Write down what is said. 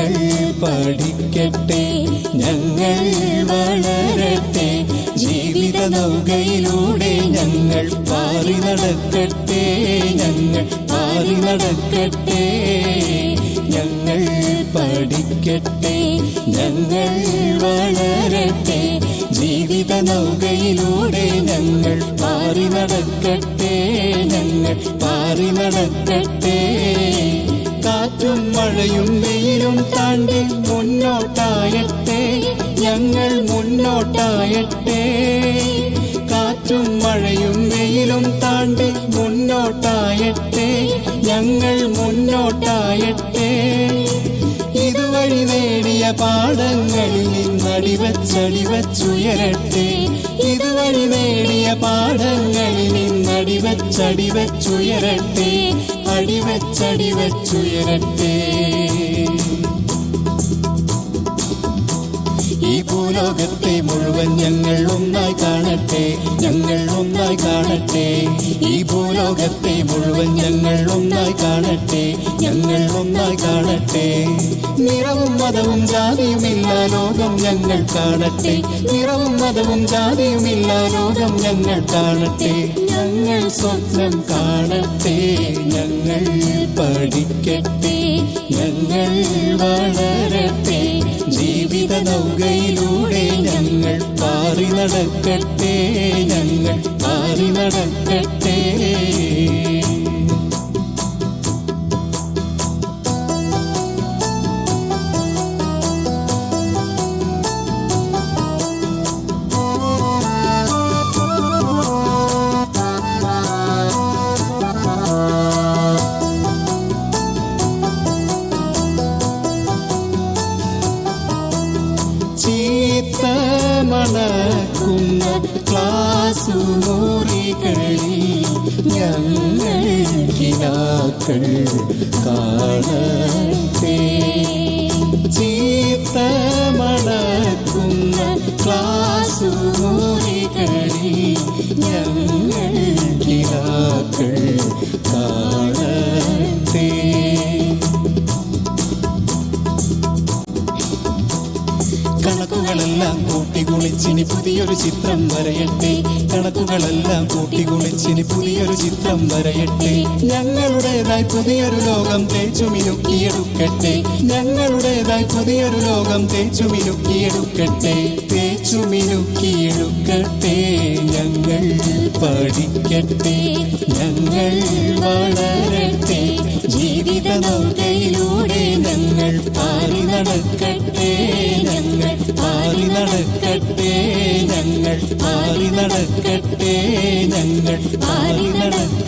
ഞങ്ങൾ പഠിക്കട്ടെ, ഞങ്ങൾ വളരട്ടെ, ജീവിത നൗകയിലൂടെ ഞങ്ങൾ പാറി നടക്കട്ടെ, ഞങ്ങൾ പാറി നടക്കട്ടെ. ഞങ്ങൾ പഠിക്കട്ടെ, ഞങ്ങൾ വളരട്ടെ, ജീവിത നൗകയിലൂടെ ഞങ്ങൾ പാറി നടക്കട്ടെ, ഞങ്ങൾ പാറി നടക്കട്ടെ. കാറ്റും മഴയും വെയിലും താണ്ടി മുന്നോട്ടായട്ടെ, ഞങ്ങൾ മുന്നോട്ടായട്ടെ. കാറ്റും മഴയും വെയിലും താണ്ടി മുന്നോട്ടായട്ടെ, ഞങ്ങൾ മുന്നോട്ടായട്ടെ. ഇതുവഴി നേടിയ പാഠങ്ങളിൽ നിന്നടിവച്ചടിവച്ചുയരട്ടെ, ഇതുവഴി നേടിയ പാഠങ്ങളിൽ നിന്നടിവച്ചടിവച്ചുയരട്ടെ, അടിവച്ചടിവച്ചുയരട്ടെ. ഈ ഭൂലോകത്തെ മുഴുവൻ ഞങ്ങൾ ഒന്നായി കാണട്ടെ, ഞങ്ങൾ ഒന്നായി കാണട്ടെ. ഈ ഭൂലോകത്തെ മുഴുവൻ ഞങ്ങൾ ഒന്നായി കാണട്ടെ, ഞങ്ങൾ ഒന്നായി കാണട്ടെ. നിറവും മതവും ജാതിയുമില്ല ലോകം ഞങ്ങൾ കാണട്ടെ, നിറവും മതവും ജാതിയുമില്ല ലോകം ഞങ്ങൾ കാണട്ടെ. ഞങ്ങൾ സ്വപ്നം കാണട്ടെ, ഞങ്ങൾ പഠിക്കട്ടെ, ഞങ്ങൾ വളരട്ടെ, ജീവിത നൗകയിലൂടെ ഞങ്ങൾ പാറി നടക്കട്ടെ, ഞങ്ങൾ പാറി നടക്കട്ടെ. മണക്കുന്ന ക്ലാസ് മുറികളിൽ ഞങ്ങൾ കിനാക്കൾ കാണട്ടെ, ചീത്ത മണക്കുന്ന ക്ലാസ് മുറികളിൽ ഞങ്ങൾ കിനാക്കൾ കാണട്ടെ. കണക്കുകളെല്ലാം കൂട്ടിക്കുളിച്ചിനി പുതിയൊരു ചിത്രം വരയട്ടെ, കണക്കുകളെല്ലാം കൂട്ടിക്കുളിച്ചിനി പുതിയൊരു ചിത്രം വരയട്ടെ. ഞങ്ങളുടേതായി പുതിയൊരു ലോകം തേച്ചുമിനുക്കിയെടുക്കട്ടെ, ഞങ്ങളുടേതായി പുതിയൊരു ലോകം തേച്ചുമിനുക്കിയെടുക്കട്ടെ, തേച്ചുമിനുക്കിയെടുക്കട്ടെ. ഞങ്ങൾ പഠിക്കട്ടെ, ഞങ്ങൾ വളരട്ടെ, ജീവിത നൗകയിലൂടെ ഞങ്ങൾ പാറി നടക്കട്ടെ, ഞങ്ങൾ പാറി നടക്കട്ടെ, ഞങ്ങൾ പാറി നടക്കട്ടെ, ഞങ്ങൾ പാറി നടക്കട്ടെ.